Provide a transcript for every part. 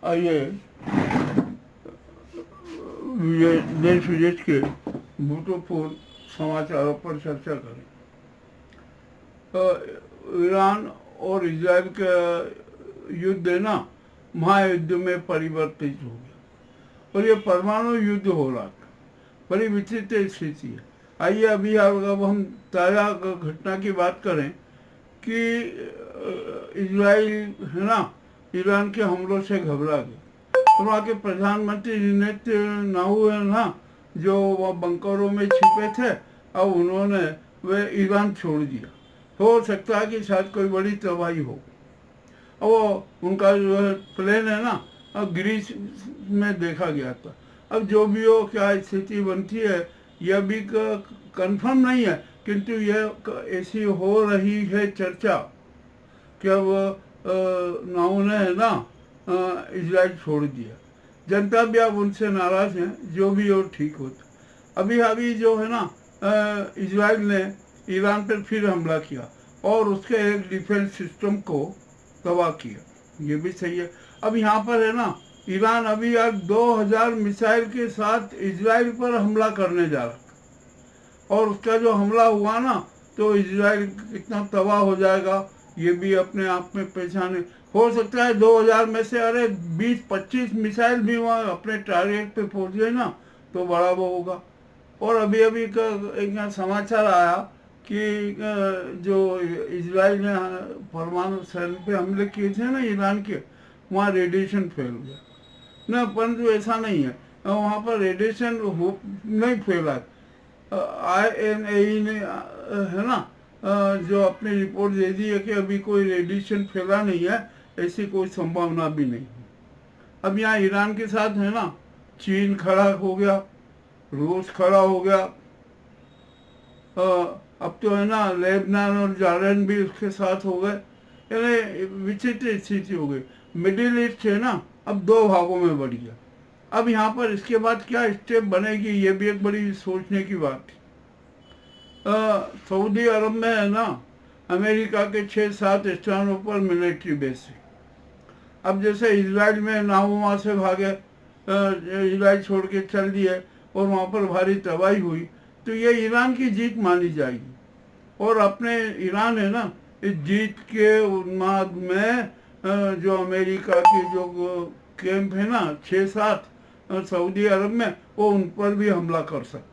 आइए देश विदेश के भूतपूर्व समाचारों पर चर्चा करें। ईरान और इजराइल का युद्ध है ना, महायुद्ध में परिवर्तित हो गया और ये परमाणु युद्ध हो रहा था। बड़ी विचित्र स्थिति है। आइए अभी अब हम ताज़ा घटना की बात करें कि इजराइल है ना, ईरान के हमलों से घबरा गया और वहाँ के प्रधानमंत्री नेतन्याहू है ना, जो वह बंकरों में छिपे थे, अब उन्होंने वे ईरान छोड़ दिया। हो सकता है कि शायद कोई बड़ी तबाही हो। वो उनका जो है प्लेन है ना, अब ग्रीस में देखा गया था। अब जो भी हो, क्या स्थिति बनती है यह भी कंफर्म नहीं है, किंतु यह ऐसी हो रही है चर्चा कि अब नाउ ने है ना इजराइल छोड़ दिया। जनता भी अब उनसे नाराज है, जो भी हो ठीक होता। अभी जो है ना इजराइल ने ईरान पर फिर हमला किया और उसके एक डिफेंस सिस्टम को तबाह किया। ये भी सही है। अब यहाँ पर है ना, ईरान अभी आज 2000 मिसाइल के साथ इजराइल पर हमला करने जा रहा और उसका जो हमला हुआ ना, तो इजराइल कितना तबाह हो जाएगा ये भी अपने आप में पहचाने। हो सकता है 2000 में से अरे 20-25 मिसाइल भी वहाँ अपने टारगेट पे पहुँच गए ना, तो बड़ा वो होगा। और अभी एक समाचार आया कि जो इजराइल ने परमाणु शहर पे हमले किए थे ना ईरान के, वहाँ रेडिएशन फैल गया ना, परंतु ऐसा नहीं है, वहाँ पर रेडिएशन नहीं फैला। INAE ने है ना जो अपनी रिपोर्ट दे दी है कि अभी कोई रेडिएशन फैला नहीं है, ऐसी कोई संभावना भी नहीं है। अब यहाँ ईरान के साथ है ना चीन खड़ा हो गया, रूस खड़ा हो गया, अब तो है ना लेबनान और जॉर्डन भी उसके साथ हो गए। यानी विचित्र स्थिति हो गई। मिडिल ईस्ट है ना अब 2 भागों में बढ़ गया। अब यहाँ पर इसके बाद क्या स्टेप बनेगी, ये भी एक बड़ी सोचने की बात है। सऊदी अरब में है ना अमेरिका के 6-7 स्थानों पर मिलिट्री बेस है। अब जैसे इजराइल में नाहू वहाँ से भागे, इजराइल छोड़ के चल दिए और वहाँ पर भारी तबाही हुई, तो ये ईरान की जीत मानी जाएगी। और अपने ईरान है ना इस जीत के उन्माद में जो अमेरिका के जो कैंप है ना 6-7 सऊदी अरब में, वो उन पर भी हमला कर सकता।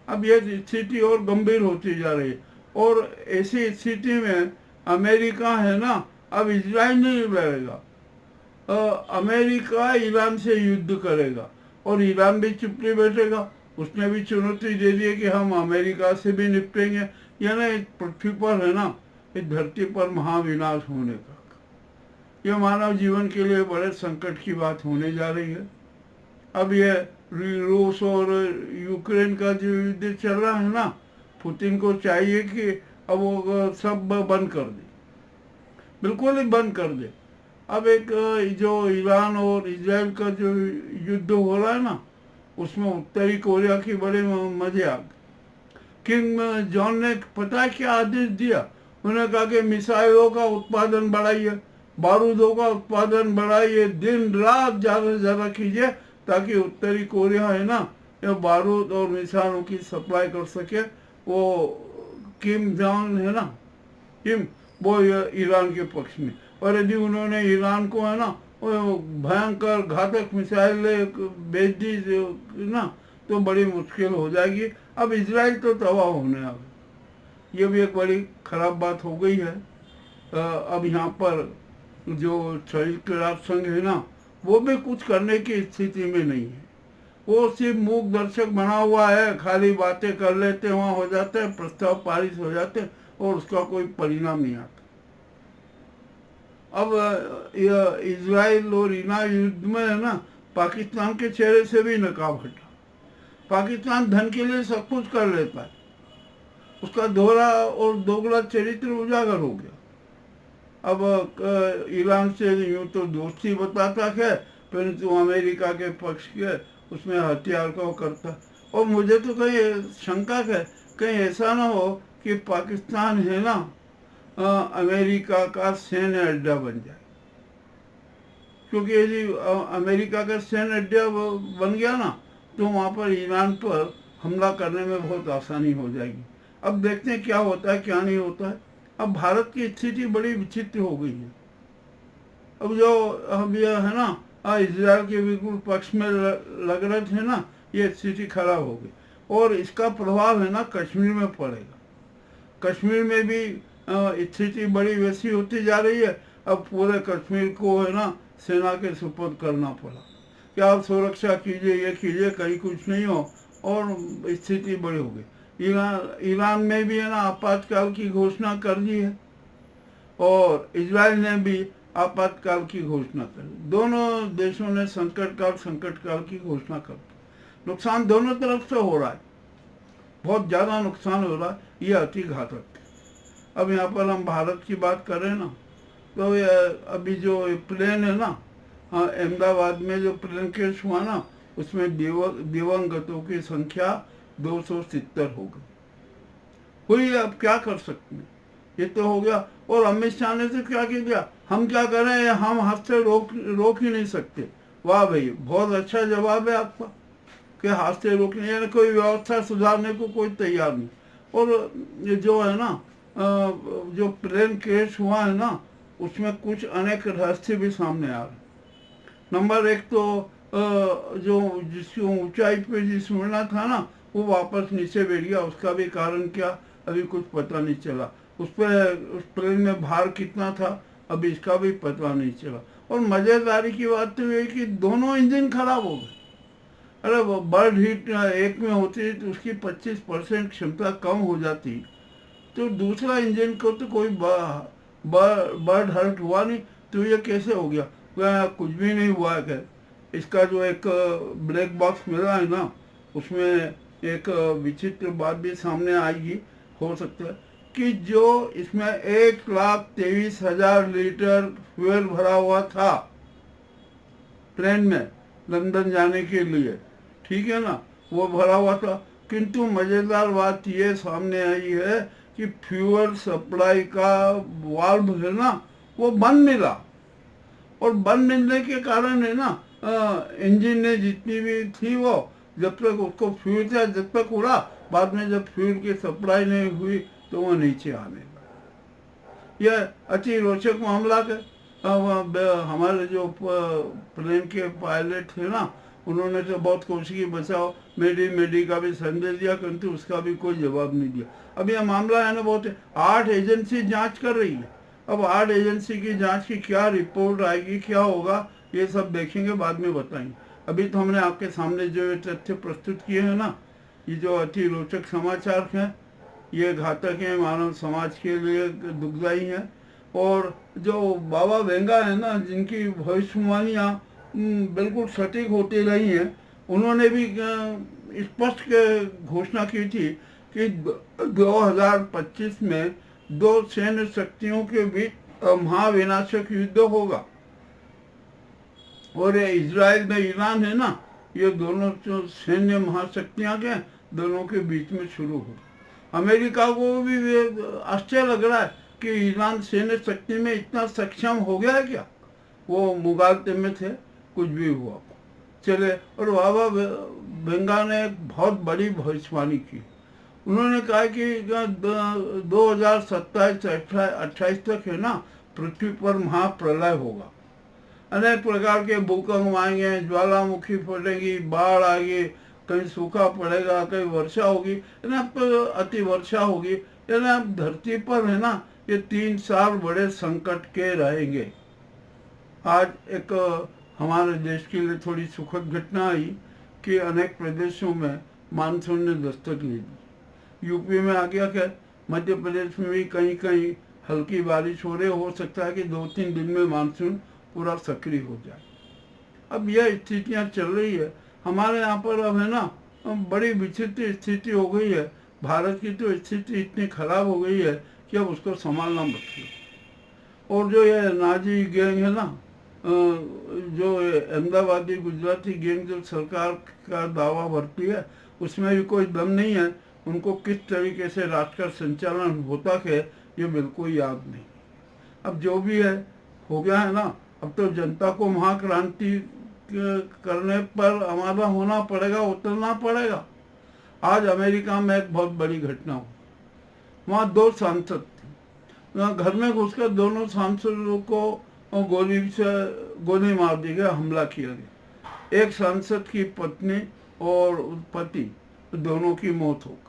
अब ये स्थिति और गंभीर होती जा रही है और ऐसी स्थिति में अमेरिका है ना अब इजराइल नहीं लड़ेगा, अमेरिका ईरान से युद्ध करेगा और ईरान भी चुप नहीं बैठेगा। उसने भी चुनौती दे दी है कि हम अमेरिका से भी निपटेंगे। यानी पृथ्वी पर है ना इस धरती पर महाविनाश होने का, यह मानव जीवन के लिए बड़े संकट की बात होने जा रही है। अब ये रूस और यूक्रेन का जो युद्ध चल रहा है ना, पुतिन को चाहिए कि अब वो सब बंद कर दे, बिल्कुल ही बंद कर दे। अब एक जो ईरान और इजराइल का जो युद्ध हो रहा है ना, उसमें उत्तरी कोरिया की बड़े मजे आ गए। किंग जॉन ने पता है क्या आदेश दिया, उन्होंने कहा कि मिसाइलों का उत्पादन बढ़ाइए, बारूदों का उत्पादन बढ़ाइए, दिन रात ज़्यादा से ज़्यादा कीजिए ताकि उत्तरी कोरिया है ना ये बारूद और मिसाइलों की सप्लाई कर सके। वो किम जॉन है ना, किम, वो ईरान के पक्ष में। और यदि उन्होंने ईरान को है ना भयंकर घातक मिसाइल भेज दी ना, तो बड़ी मुश्किल हो जाएगी। अब इजराइल तो तबाह होने आ गया, ये भी एक बड़ी खराब बात हो गई है। अब यहाँ पर जो संयुक्त राष्ट्र संघ है ना, वो भी कुछ करने की स्थिति में नहीं है। वो सिर्फ मूक दर्शक बना हुआ है, खाली बातें कर लेते, वहाँ हो जाते हैं, प्रस्ताव पारित हो जाते हैं और उसका कोई परिणाम नहीं आता। अब इजराइल और ईरान युद्ध में है ना पाकिस्तान के चेहरे से भी नकाब हटा। पाकिस्तान धन के लिए सब कुछ कर लेता है, उसका दोहरा और दोगला चरित्र उजागर हो गया। अब ईरान से यूँ तो दोस्ती बताता है, परंतु अमेरिका के पक्ष के उसमें हथियार का वो करता। और मुझे तो कहीं शंका है कहीं ऐसा ना हो कि पाकिस्तान है ना अमेरिका का सैन्य अड्डा बन जाए। क्योंकि यदि अमेरिका का सैन्य अड्डा बन गया ना, तो वहाँ पर ईरान पर हमला करने में बहुत आसानी हो जाएगी। अब देखते हैं क्या होता है क्या नहीं होता है। अब भारत की स्थिति बड़ी विचित्र हो गई है। अब जो अब यह है ना, इजराइल के बिल्कुल पक्ष में लग रहे थे ना, ये स्थिति खराब हो गई। और इसका प्रभाव है ना कश्मीर में पड़ेगा। कश्मीर में भी स्थिति बड़ी वैसी होती जा रही है। अब पूरे कश्मीर को है ना सेना के सुपुर्द करना पड़ा कि आप सुरक्षा कीजिए, ये कीजिए, कहीं कुछ नहीं हो, और स्थिति बड़ी हो गई। ईरान में भी है ना आपातकाल की घोषणा कर दी है, और इजराइल ने भी आपातकाल की घोषणा कर दी। दोनों देशों ने संकटकाल की घोषणा कर दी। नुकसान दोनों तरफ से हो रहा है, बहुत ज़्यादा नुकसान हो रहा है। ये अति घातक है। अब यहाँ पर हम भारत की बात करें ना, तो ये अभी जो प्लेन है ना, अहमदाबाद में जो प्लेन क्रैश हुआ ना, उसमें दिवंगतों की संख्या 270 हो गई हुई। अब क्या कर सकते हैं, ये तो हो गया। और अमित शाह ने तो क्या किया, हम क्या करें, हम हाथ से रोक ही नहीं सकते। वाह भाई, बहुत अच्छा जवाब है आपका कि हाथ से रोकने, यानी कोई व्यवस्था सुधारने को कोई तैयार नहीं। और ये जो है ना जो प्लेन क्रैश हुआ है ना, उसमें कुछ अनेक रहस्य भी सामने आ रहे। नंबर एक तो जो जिसकी ऊंचाई पे जिस उड़ना था ना, वो वापस नीचे बैठ गया। उसका भी कारण क्या, अभी कुछ पता नहीं चला। उस प्लेन में भार कितना था, अभी इसका भी पता नहीं चला। और मजेदारी की बात तो ये कि दोनों इंजन खराब हो गए। अरे वो बर्ड हीट एक में होती तो उसकी 25% क्षमता कम हो जाती, तो दूसरा इंजन को तो कोई बर्ड हर्ट हुआ नहीं, तो ये कैसे हो गया। कुछ भी नहीं हुआ है। इसका जो एक ब्लैक बॉक्स मिला है ना, उसमें एक विचित्र बात भी सामने आएगी, हो सकता है कि जो इसमें 1,23,000 लीटर फ्यूल भरा हुआ था ट्रेन में लंदन जाने के लिए, ठीक है ना, वो भरा हुआ था। किंतु मजेदार बात ये सामने आई है कि फ्यूल सप्लाई का वाल्व है ना, वो बंद मिला। और बंद मिलने के कारण है ना इंजन ने जितनी भी थी वो, जब तक उसको फ्यूल था जब तक उड़ा, बाद में जब फ्यूल की सप्लाई नहीं हुई तो वो नीचे आने लगा। यह अति रोचक मामला है। हमारे जो प्लेन के पायलट थे ना, उन्होंने तो बहुत कोशिश की, बचाओ मेडी का भी संदेश दिया, किंतु उसका भी कोई जवाब नहीं दिया। अब यह मामला है ना बहुत 8 एजेंसी जांच कर रही है। अब 8 एजेंसी की जांच की क्या रिपोर्ट आएगी, क्या होगा, ये सब देखेंगे, बाद में बताएंगे। अभी तो हमने आपके सामने जो तथ्य प्रस्तुत किए हैं ना, ये जो अति रोचक समाचार हैं, ये घातक हैं, मानव समाज के लिए दुखदायी हैं। और जो बाबा वेंगा है ना, जिनकी भविष्यवाणियाँ बिल्कुल सटीक होती रही हैं, उन्होंने भी स्पष्ट घोषणा की थी कि 2025 में 2 सैन्य शक्तियों के बीच महाविनाशक युद्ध होगा। और ये इजराइल में ईरान है ना, ये दोनों जो सैन्य महाशक्तियां के दोनों के बीच में शुरू हो। अमेरिका को भी आश्चर्य लग रहा है कि ईरान सैन्य शक्ति में इतना सक्षम हो गया है क्या। वो मुगालते में थे, कुछ भी हुआ चले। और बाबा वेंगा ने एक बहुत बड़ी भविष्यवाणी की। उन्होंने कहा कि 2027-28 तक है ना, पृथ्वी पर महाप्रलय होगा। अनेक प्रकार के भूकंप आएंगे, ज्वालामुखी फटेगी, बाढ़ आएगी, कहीं सूखा पड़ेगा, कहीं वर्षा होगी, अति वर्षा होगी। यानी धरती पर है ना, ये 3 साल बड़े संकट के रहेंगे। आज एक हमारे देश के लिए थोड़ी सुखद घटना आई कि अनेक प्रदेशों में मानसून ने दस्तक ली दी। यूपी में आ गया क्या, मध्य प्रदेश में भी कहीं कहीं हल्की बारिश हो रही, हो सकता है कि 2-3 दिन में मानसून पूरा सक्रिय हो जाए। अब यह स्थितियां चल रही है हमारे यहाँ पर। अब है ना बड़ी विचित्र स्थिति हो गई है। भारत की तो स्थिति इतनी खराब हो गई है कि अब उसको संभालना मुश्किल। और जो ये नाजी गैंग है ना, जो अहमदाबादी गुजराती गैंग जो सरकार का दावा भरती है, उसमें भी कोई दम नहीं है। उनको किस तरीके से राष्ट्र का संचालन होता है ये बिल्कुल याद नहीं। अब जो भी है हो गया है ना, अब तो जनता को महाक्रांति करने पर हमारा होना पड़ेगा, उतरना पड़ेगा। आज अमेरिका में एक बहुत बड़ी घटना हुई। वहाँ 2 सांसद थे, वहाँ घर में घुसकर दोनों सांसदों को गोली मार दी गई, हमला किया गया। एक सांसद की पत्नी और पति दोनों की मौत हो गई,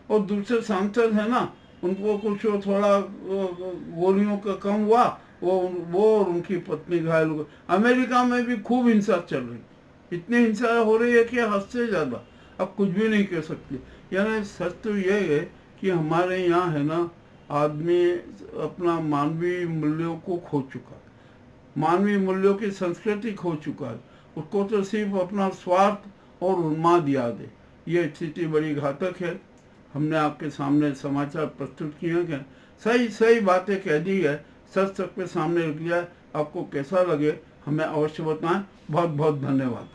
और दूसरे सांसद है ना, उनको कुछ थोड़ा गोलियों का कम हुआ, वो और उनकी पत्नी घायल हो गई। अमेरिका में भी खूब हिंसा चल रही, इतनी हिंसा हो रही है कि हद से ज्यादा, अब कुछ भी नहीं कह सकते। यानी सच तो ये है कि हमारे यहाँ है ना, आदमी अपना मानवीय मूल्यों को खो चुका है, मानवीय मूल्यों की संस्कृति खो चुका है। उसको तो सिर्फ अपना स्वार्थ और उन्माद याद है। ये स्थिति बड़ी घातक है। हमने आपके सामने समाचार प्रस्तुत किए हैं, सही सही बातें कह दी है, सच सबके सामने रख दिया है। आपको कैसा लगे हमें अवश्य बताएं। बहुत बहुत धन्यवाद।